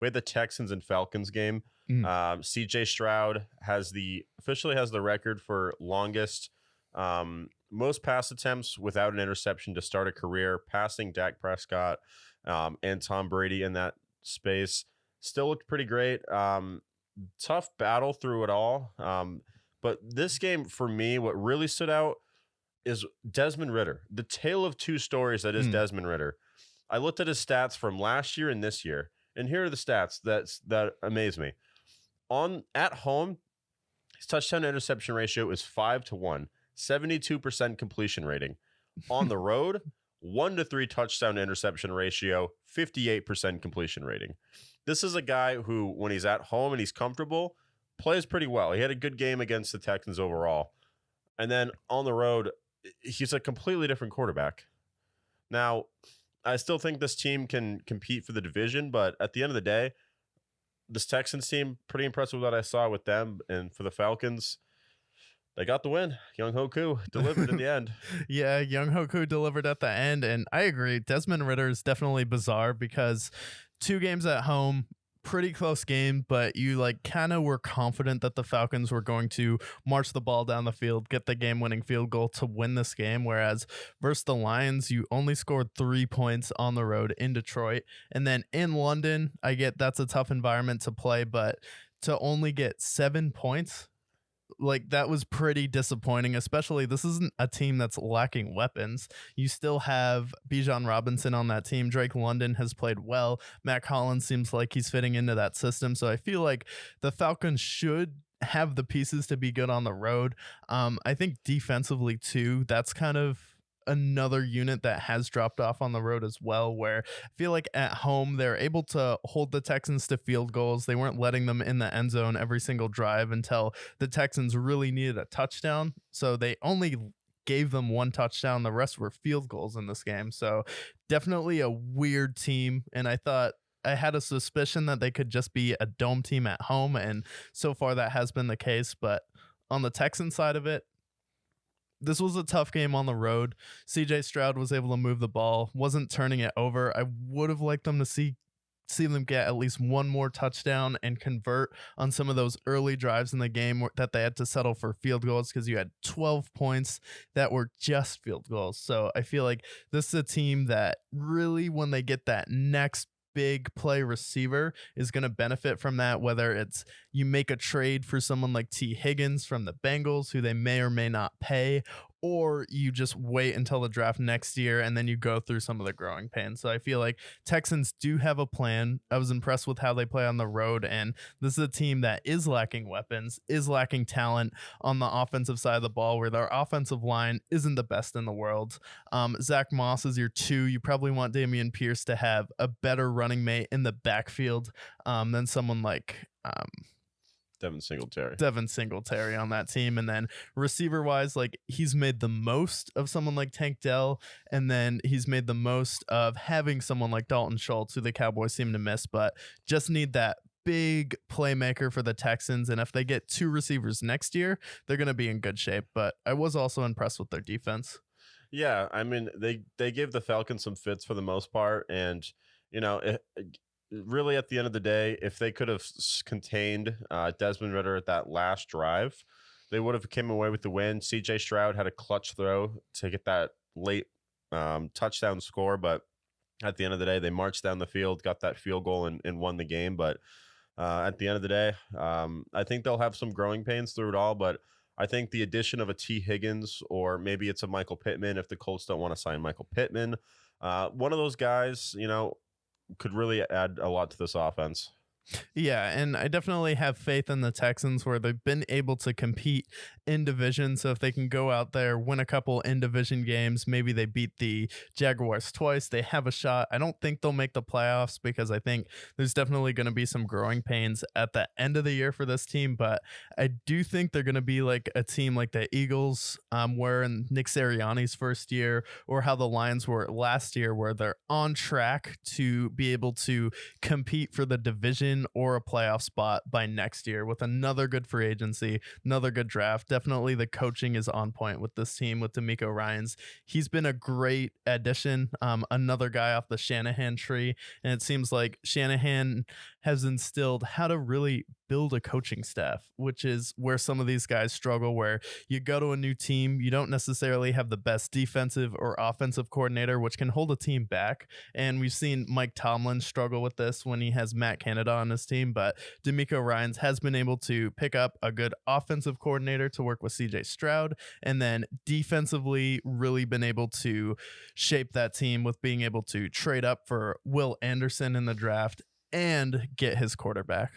we had the Texans and Falcons game. CJ Stroud officially has the record for longest most pass attempts without an interception to start a career, passing Dak Prescott and Tom Brady in that space. Still looked pretty great. Tough battle through it all. But this game, for me, what really stood out is Desmond Ridder. The tale of two stories that is Desmond Ridder. I looked at his stats from last year and this year, and here are the stats that amaze me. At home, his touchdown to interception ratio is 5-1, 72% completion rating. On the road, 1-3 touchdown to interception ratio, 58% completion rating. This is a guy who, when he's at home and he's comfortable, plays pretty well. He had a good game against the Texans overall. And then on the road, he's a completely different quarterback. Now, I still think this team can compete for the division, but at the end of the day, this Texans team, pretty impressed with what I saw with them. And for the Falcons, they got the win. Young Hoku delivered in the end. Yeah, Young Hoku delivered at the end. And I agree. Desmond Ridder is definitely bizarre because 2 games at home, pretty close game, but you kind of were confident that the Falcons were going to march the ball down the field, get the game-winning field goal to win this game, whereas versus the Lions, you only scored 3 points on the road in Detroit. And then in London, I get that's a tough environment to play, but to only get 7 points, that was pretty disappointing, especially this isn't a team that's lacking weapons. You still have Bijan Robinson on that team. Drake London has played well. Matt Collins seems like he's fitting into that system. So I feel like the Falcons should have the pieces to be good on the road. I think defensively too, that's kind of another unit that has dropped off on the road as well, where I feel like at home they're able to hold the Texans to field goals. They weren't letting them in the end zone every single drive until the Texans really needed a touchdown. So they only gave them 1 touchdown. The rest were field goals in this game. So definitely a weird team. And I had a suspicion that they could just be a dome team at home. And so far that has been the case. But on the Texan side of it, this was a tough game on the road. CJ Stroud was able to move the ball, wasn't turning it over. I would have liked them to see them get at least 1 more touchdown and convert on some of those early drives in the game that they had to settle for field goals, because you had 12 points that were just field goals. So I feel like this is a team that really, when they get that next big play receiver, is going to benefit from that, whether it's you make a trade for someone like T. Higgins from the Bengals, who they may or may not pay, or you just wait until the draft next year and then you go through some of the growing pains. So I feel like Texans do have a plan. I was impressed with how they play on the road, and this is a team that is lacking weapons, is lacking talent on the offensive side of the ball, where their offensive line isn't the best in the world. Zach Moss is your 2. You probably want Dameon Pierce to have a better running mate in the backfield than someone like Devin Singletary on that team. And then receiver wise, he's made the most of someone like Tank Dell, and then he's made the most of having someone like Dalton Schultz, who the Cowboys seem to miss, but just need that big playmaker for the Texans. And if they get 2 receivers next year, they're going to be in good shape. But I was also impressed with their defense. Yeah, I mean, they gave the Falcons some fits for the most part, and really, at the end of the day, if they could have contained Desmond Ridder at that last drive, they would have came away with the win. CJ Stroud had a clutch throw to get that late touchdown score, but at the end of the day, they marched down the field, got that field goal, and won the game. But at the end of the day, I think they'll have some growing pains through it all, but I think the addition of a T. Higgins, or maybe it's a Michael Pittman if the Colts don't want to sign Michael Pittman, one of those guys, could really add a lot to this offense. Yeah, and I definitely have faith in the Texans, where they've been able to compete in division. So if they can go out there, win a couple in division games, maybe they beat the Jaguars twice, they have a shot. I don't think they'll make the playoffs, because I think there's definitely going to be some growing pains at the end of the year for this team. But I do think they're going to be like a team like the Eagles were in Nick Sirianni's first year, or how the Lions were last year, where they're on track to be able to compete for the division win or a playoff spot by next year with another good free agency, another good draft. Definitely the coaching is on point with this team with D'Amico Ryans. He's been a great addition, another guy off the Shanahan tree, and it seems like Shanahan has instilled how to really build a coaching staff, which is where some of these guys struggle, where you go to a new team, you don't necessarily have the best defensive or offensive coordinator, which can hold a team back. And we've seen Mike Tomlin struggle with this when he has Matt Canada on his team, but D'Amico Ryans has been able to pick up a good offensive coordinator to work with CJ Stroud, and then defensively really been able to shape that team with being able to trade up for Will Anderson in the draft and get his quarterback.